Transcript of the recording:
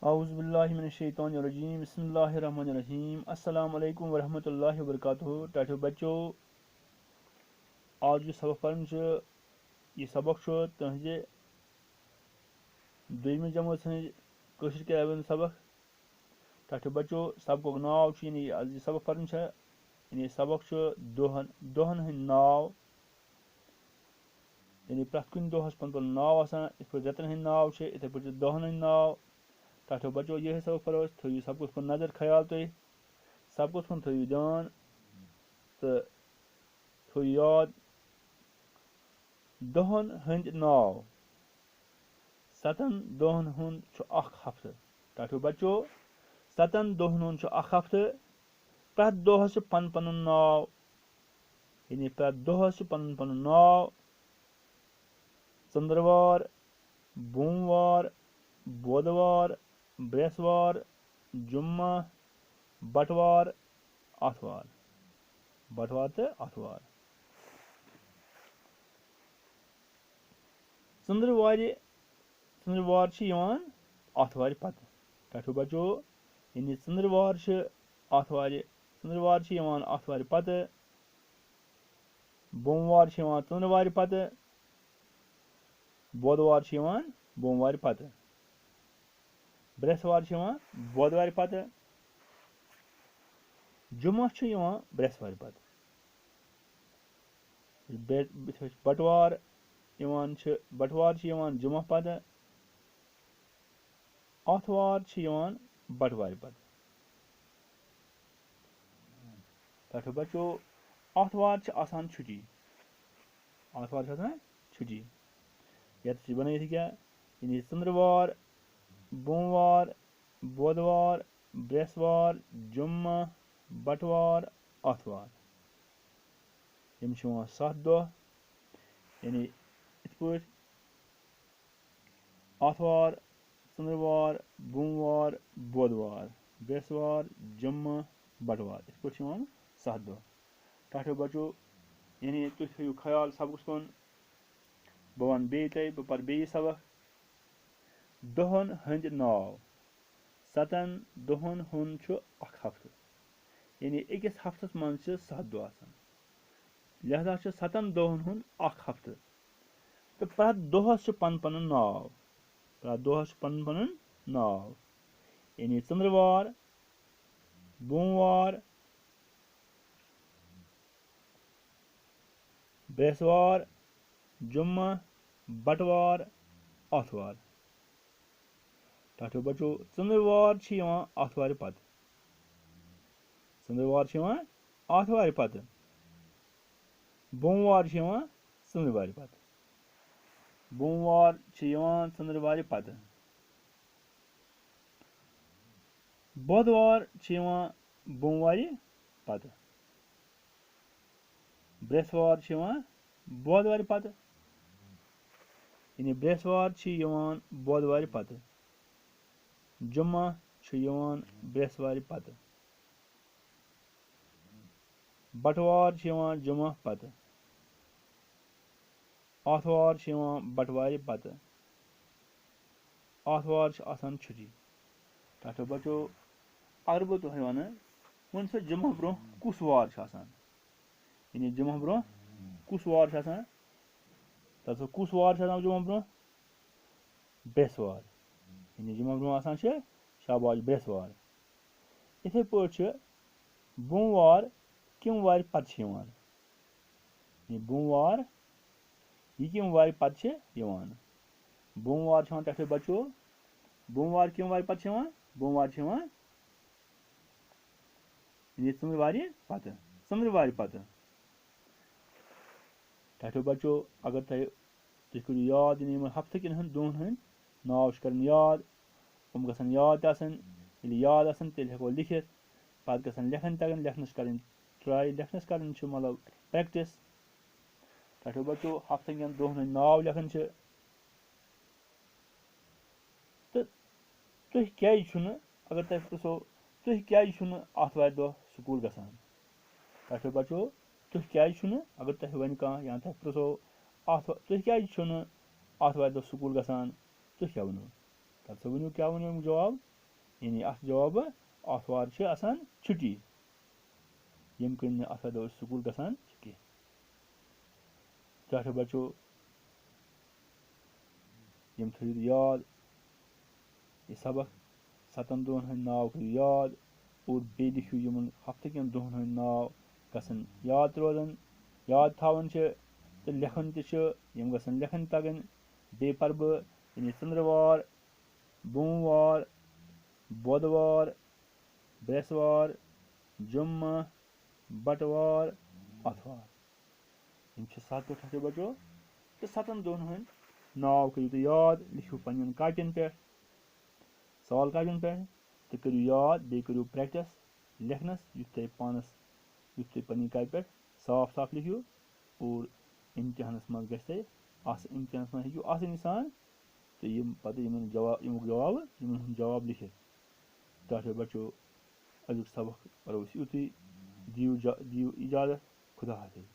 औज़ुबिल्लाहिमिनश्शैतानिर्रजीम बिस्मिल्लाहिर्रहमानिर्रहीम अस्सलामु अलैकुम वरहमतुल्लाहि वबरकातुहू। टाठो बच्चो, आज जो सबक पढ़न यह सबक तुझे दुयमी जमात कशिर किताबन सबक। टाठो बच्चो, सबक नाव यानी आज यह सबक पढ़न यानी सबक दोहन हंद नाव यानी प्रथ कुन दोहस पन पन नाव आसान। इत पे रेतन हंद नाव इथे पे दोहन हंद नाव। टाठो बच्चो, यह सबक पढ़ो थो सब कुछ पर नजर ख्याल तुम सब कुछ थो ध्यान तो थो याद। दोहन हंद नाव सतन दोहन हुंद हफ्ते। टाठो बच्चो, सतन दोहन हुंद हफ्ते। प्रथ दोहस पन पन नाव यानी प्रथ दोहस पन पन नाव। चंद्रवार, बोमवार, बुधवार, बृहस्पवार, जुम्मा, बटवार, आथवार। बटवार तो आथवार। चंद्रवार आथवार पत। टाठो बच्चो, यानी चंद्रवार आथवार पत। बोमवार चंद्रवार पत। बुधवार बोमवार पत। बृहस्पवार बुधवार पत। जुम्मा बृहस्पवार पत। बटवार बटवार जुम्मा पत। आथवार बटवार पत। टाठो बच्चो, आथवार आसान छुट्टी। आथवार आसान छुट्टी। यह बन क्या यानी चंद्रवार, बोमवार, बुधवार, बृहस्पवार, जुम्मा, बटवार, आथवार। यम 7 दह यानी इत पे आथवार, चंद्रवार, बोमवार, बुधवार, बृहस्पवार, जुम्मा, बटवार। इत पे 7 दह। टाठो बच्चो, यानी तुम थो ख्याल सबक कुन। बह वन बे बह पर बे सबक। दोहन हंद नाव सतन दोहन हुंद हफ्ते यानी अकिस हफ्तस मन 7 दह आसान। लिहाजा सतन दोहन हुंद हफ्ते तो प्रथ दोहस पन पन नाव। प्रथ दोहस पन पन नाव यानी चंद्रवार, बोमवार, बृहस्पवार, जुम्मा, बटवार, आथवार। टाठो बच्चो, चंद्रवार आथवार पत। चंद्रवार आथवार पत। बोमवार चंद्रवार पत। बोमवार चंद्रवार पत। बुधवार बोमवार पत। बृहस्पवार बुधवार पत यानी बृहस्पवार बुधवार पत। जुम्मा बृहस्पवार पत। बटवार जुम्मा पत। आथवार बटवार पत। आथवार आसान छुट्टी। टाठो बच्चो, अगर बह तुह वन वन सा जुम्मा ब्रोह कुस वार यानी जुम्मा ब्रोह कुस वार तथा कुस वार जुम्मा ब्रोह बृहस्पवार यानी जुम्मा ब्रोह शाबाश बृहस्पवार। इथे पे बोमवार कम वार पत यानी बोमवार यह कम वार पत बोमवार टाठो बच्चो, बोमवार कम वार पत बोमवार यानी चंद्रवार पत। चंद्रवार पत। टाठो बच्चो, अगर तुम करो याद यानी हफ्त कन दोहन हंद नाव कर याद हम गसन याद याद तेल हेको लिखित पत गसन लेखन तगन लेखनस कर ट्राई लेखनस कर मतलब प्रैक्टिस। टाठो बच्चो, हफ्त कन दोहन हंद नाव लेखन तो तुम क्या अगर तुम पृछो तुम क्या आथवार दह स्कूल गसान। टाठो बच्चो, तुम क्या अगर तुम वन कह या तुम पृछो तुम क्या आथवार दह स्कूल गसान तुम क्या वनो। पत्त वो क्या वो जवाब यानी अत जवाब आतवार छुट्टी यम कन अत दो स्कूल गसान कह चाहे बचो यम थो याद ये सबक 7 दोहन हंद नाव करो याद और बे लिखो यमन हफ्त कन दोहन हंद नाव गसन याद रोजन याद थावन तो लेखन तम गसन लेखन तगन बे पर बह यानी चंद्रवार बुमवार बुधवार बृहस्वार जुम्मा बटवार आतवार यम 7 दह ठाठो बचो तो 7 दोहन हंद नाव करो तो याद लिखो पन्न कापियन पे सवाल कापियन पे तो करो याद बे करो प्रैक्टिस लेखनस युथ पानस युथ पन्नी कापि पे साफ साफ लिखो और इम्तिहानस मज गए इम्तिहानस मज हेकू आसानी सान तो यम पत यमुक जवाब लिखित चाहे बचो अजुक सबक परो युत दियो इजाजत खुदा हाफिज।